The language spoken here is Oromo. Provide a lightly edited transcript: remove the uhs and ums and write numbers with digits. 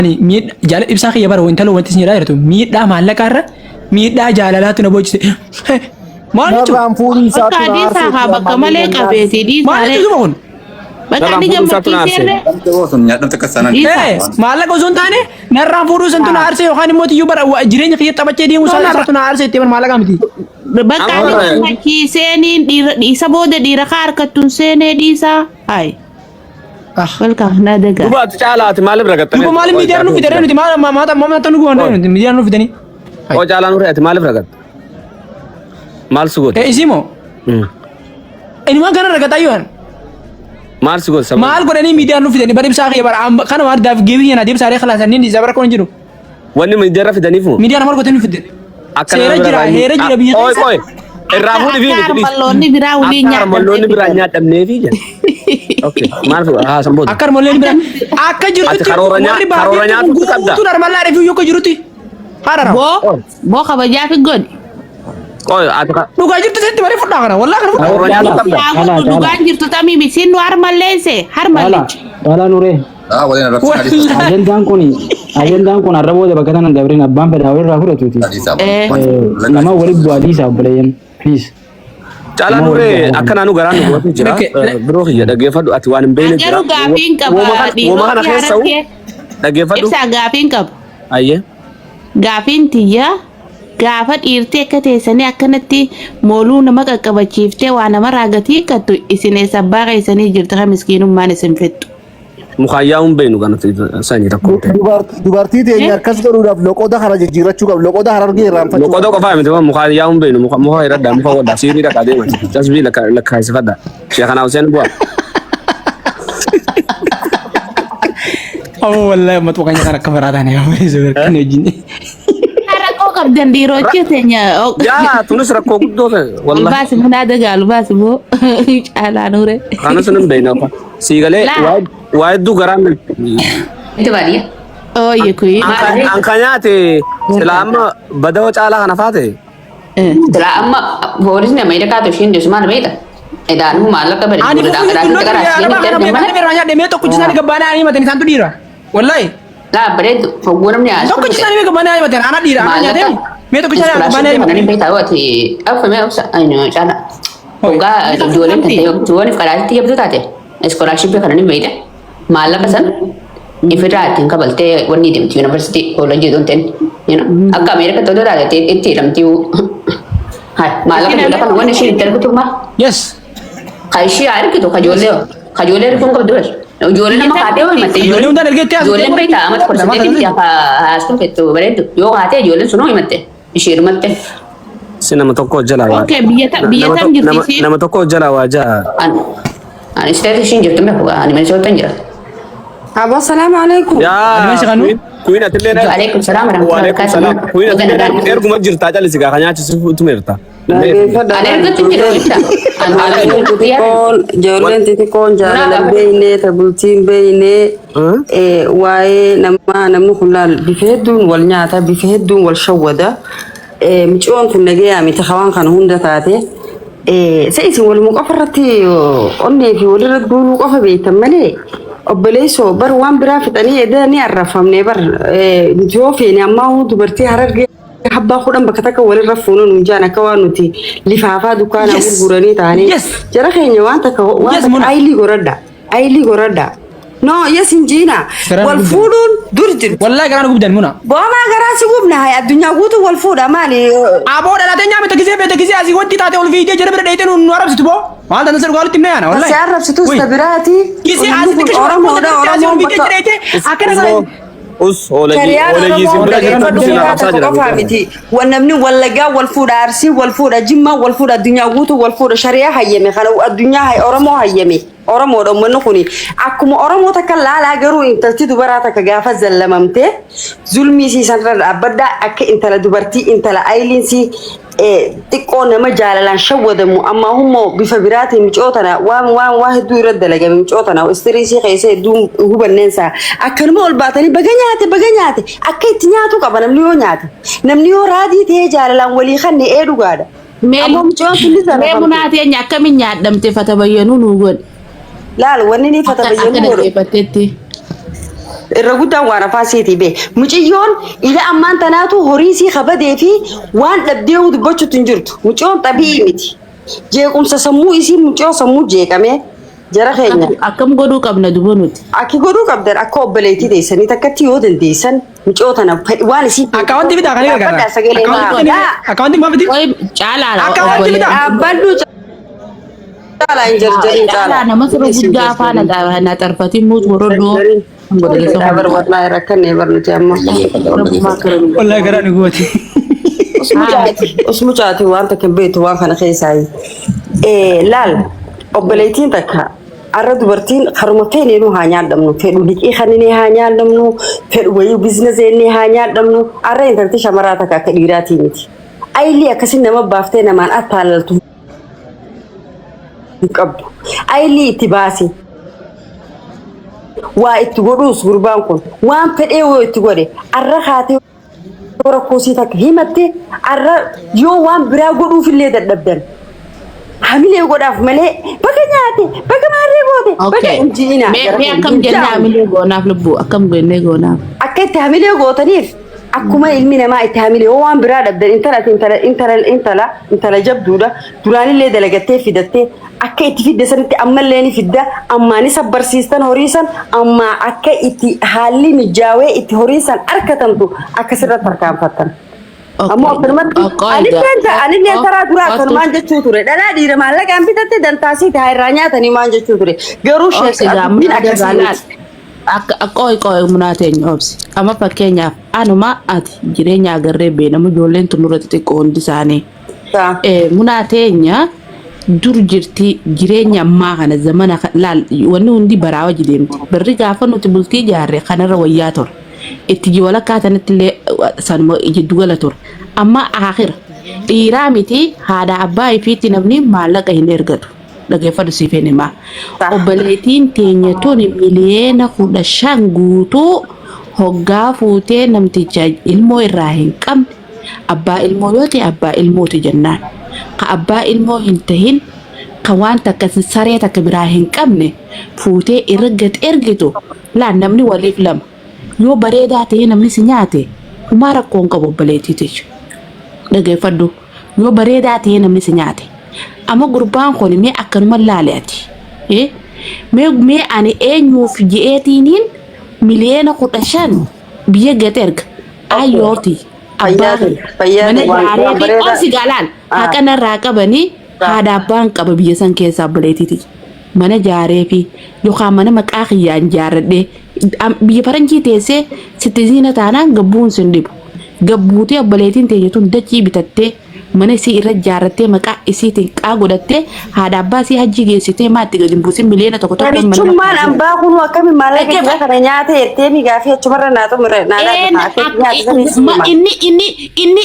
ميد جال إبساخي يبار وإنت لو وانت سنيرا يرتو ميد دا مالك كارا ميد دا جالالات نبوج ما نجو Bakka saaha bakka malee qabeeti ما نجو زبون bakka ni gammachiiseerre مالك وزون تاني نرى فوروس انتو نارسي وخاني موتي يبار جرين خيط تبچه دي وصال ساتو نارسي تيمر مالك عمتي bakka ni gammachiiseeni dhiisa booda dhiira ka harkattuun seenee dhiisa hay welcome na daga duba caalaa maalif ragattani duba maalif miidiyaa nu fidanii nuti ma tanu goone nuti miidiyaa nu fidanii oo caalaa nu reeti maalif ragat maal sugot isimo ini waan kana ragataayyoon maal sugot sabab maal godhanii miidiyaa nu fidanii bari ibsaa khiyya bara kana waan daaf geebii yana deeb saaree khalaasan inni zabara koon jiru wanni miidiyaa rafidaniifu miidiyaa namal godhanii nu fidanii seera jira heera jira biyya oy oy irraa fuudhi fi malloonni biraa waliin nyaadhamne malloonni biraa nyaadhamnee fi jedhe okay maal haa sambood akkar malloonni biraa akka jirutti karoora nyaatu qabda tu normal la review yoko jirutti harara boo kabajaa fi godhi oy ata dhugaa jirtu setti bare fudhaa kana wallahi kana karoora nyaatu qabda dhugaan jirtu tamii misiin nu harmalleesse harmalleche Dala nure. Waliin rakkoo Ajendaan kun arrabooda bakka tanaan dabareen abbaan fedhaa walirraa fudhatuuti. Nama waliif bu'aa dhiisaa obboleeyyan. Please. Caalaa nuree akka naannoo garaan nu gootu jira. Biroo kiyya dhaggeeffadhu ati waan hin beekne jira. Garuu gaafiin qaba. Wooma kana keessa dhaggeeffadhu. Ibsaa gaafiin qaba. Ayyee. Gaafiin tiyyaa gaafa dhiirtee akka teessanii akkanatti mooluu nama qaqqabachiiftee waa nama raagatii kattu isin eessa abbaa keessanii jirtu kan miskiinummaan isin fettu. Mukhayyaa hin beeknu kanatti sanyii tokko. Dubartii teenya akkas godhuudhaaf loqoda kana jijjiirrachuu qabu. Loqoda harargee irraanfachuu. Loqoda qofaa miti mukhayyaa hin beeknu muka hidhadhaa muka godhaa siirii dhaqaa deemati. Tasbii lakkaa'isifadhaa. Sheekhanaa Hussein bu'aa. Oh wallahi mat wakanya kana kamaratan ya wes kan jinni Rakkoo qabdan dhiiroochi teenya. Yaa tunis rakkoo guddoo ta'e wallahi. Albaasi munaa dagaa albaasi moo caalaa nuure. Kanas nan beekna apa. Siigalee waa hedduu garaan. Itu baadiyyaa. Ooyye kuyi. Anka nyaate silaa amma badoo caalaa kana faate. Silaa amma poolisni amma hidha kaatu ishiin deessu maal beekta? Edaan maallaqa bade. ani Dhaabbatee gara demee tokko jisaan gabbana ani matani santu dira wallahi Laa bareedu fogguu namni haa. tokko jisaan mee gabbana ani matani ana dira ana nyaate mee tokko jisaan gabbana ani Nani beektaa waati affamee obsa ayno caala. Hoggaa ijoolleen ta'e ijoolleen qaraatti yabdu taate iskoolaarshipii kana ni beekta. Maallaqa san ifirraa ittiin kabaltee wanni deemti yuunivarsiitii koolleejjii doonteen akka Ameerika ta'uu taate itti hidhamtii maallaqa kana wanni isheen itti argitu maal? yes Kaishi argitu kajoollee arguun qabdu bas. Ijoollee nama kaatee ho'i matte ijoollee hundaan ergeetti ijoolleen beektaa amata korsateetti akka haaskuun fettu bareeddu yoo kaatee ijoolleen sun ho'i matte ishee dhumatte. Si nama tokko jalaa waa. Okay biyyatan jirti. Nama tokko jalaa waa jaa. Ani isteetii ishiin jirtu mee fugaa ani meeshaa jira. Abo salaam alaikum. Yaa kuyin atillee na. Waalaikum salaam warahmatullahi wabarakatuh. Kuyin atillee erguma jirtaa jalisi gaa kanyaachisuuf tumeerta. Ani ergatu jira jecha. Ijoolleen xixiqqoon jaalala beeynee tabultiin beeynee waa'ee namni kun laal bifa hedduun wal nyaata bifa hedduun wal shawwada micoon kun nagee miti hawaan kana hunda taate isin waluma qofa irratti onnee fi walirra duuluu qofa beektan malee obboleessoo bar waan biraa fixanii edanii arrafamne bar yoo feene ammaa dubartii harargee habbaa kudhan bakka takka walirra fuunuun hunjaan akka waan nuti lifaafaa dukkaanaa gurguranii taane jara keenya waan takka ayilii goradha no yes injiina wal fuudhuun dur jiru wallahi garaan gubdan muna boomaa garaa si gubna hay addunyaa guutuu wal fuudha maali aboo dhalatee nyaame takisee beete kisee asii wanti taate ol fiidee jara bira dheeytee nu arabsitu boo maal tan sir gaalitti meeyana wallahi si arabsitu sabiraati kisee asii tikisee oromoodha akkana Us olejii simbira jirtu sila qabsaa jira. Namni wallagaa wal fuudha arsii wal fuudha jimmaa wal fuudha addunyaa guutuu wal fuudha shariyaa hayyame kana addunyaa hay oromoo hayyame oromoodha uummanni kuni akkuma oromoo takka laalaa garuu intalti dubaraa takka gaafa zallamamte zulmii siisanirra dhaabbaddaa akka intala dubartii intala ayiliinsii xiqqoo nama jaalalaan shawwadamu amma hummoo bifa biraatiin micootana waan hedduu irra dalagame micootana istiriisii keessa hedduu hubanneensaa akkanuma ol baatanii baga nyaate akka itti nyaatu qaba namni yoo raadii ta'ee jaalalaan walii kanne dhugaadha. Mee munaateen akkamiin nyaadhamte fata bayyanuu nuu godhe. Laal wanni ni fata bayyanuu godhe. الرجودة وانا فاسيتي به مجيون إلى أمان تناتو هوريسي خبدي في وان لبديو دبوشو تنجرتو مجيون طبيعي متي جيكم سسمو إسي مجيون سمو جيكامي جرى خيرنا أكم قدو قبنا دبونوت أكي قدو قبدر أكو بليتي ديسان يتكتي يودن ديسان مجيون تنا وانا سي Akawanti bita kan akawanti ma biti. طيب تعال على Akawanti bita. أبلو تعالى إنجر جرين تعال أنا مصر بجا فانا دا أنا ترفتي موت ورودو نبر والله ركن نبر نتيمم Wallahi gara ni guwati. اسمه جاتي وانت كبيت وان كان خيساي لال أبليتين تكا أرد برتين خرمتين إنه هانيان دمنو فدو ديك خنيني هانيان دمنو فدو ويو بيزنس إني هانيان دمنو أرين ترتيش مراتك كديراتي متي أي لي أكسين نما بافتين ما أطالتو كب أي لي تباسي واتقولوس غربانكم وان فدي واتقولي الرخاتي وركوسي تك هيمتي يو وان براغودو في اللي ددبن حملي غوداف ملي بكنياتي بكماري غودي بكنجينا مي أكم جنة حملي غوناف لبو أكم جنة غوناف أكيد حملي غوتنيف أكما علمنا ما إتهاملي هو وان برادب انت لا جبدودا دوراني اللي دلقتي في دتي أكيد في دسنتي أما اللي في الدا أما نسب برسيستان هوريسان أما أكيد حالي مجاوي إت هوريسان أركتنتو أكسر تركام فتن أما أفرمت أنا ترى دورا كرمان جتشوتوري لا دير ما لك أم بتتي دنتاسي تهاي رانيا تاني مان جتشوتوري جروش من أكسر Akoi munaten obs ama pakenya anuma ati jirenya garebe na mujolen tunurate ko ndisane munatenya dur jirti jirenya ma kana zamana lal wani undi barawa jidem berri gafanu tibulti jare kana rawayator itiji wala katantle sanmo ijidugalator amma akhir iramiti hada abai fiti nabni malaka hinergatu daga fadu sifene ma obaletin tenya toni miliyena kuda shanguto hogga fute namti jaj ilmo irahin kam abba ilmo yote abba ilmo ti jannan ka abba ilmo hintahin kawanta kasareta kabirahin kamne fute irgat ergito la namni waliflam yo bareda te namni sinyate umara konka bobaleti te daga fadu yo bareda te namni sinyate ama gurban ko ni me akan mallalati me ani enyu fijetinin miliyena ko dashan biye geterg ayoti abari mana yare on sigalan hakana rakabani hada banka ba biye san ke sabletiti mana jare fi yo khamana makakhiyan jarade biye faranji tese sitizina tanan gabun sindib gabuti abaletin te yetun dachi bitatte mana si irra jarate maka isiti qagodatte hada abbasi haji gesite matti gadin busin miliyena to to man chumman amba kun wa kami malaka kana nyaate temi gafi chumarna to mure na inni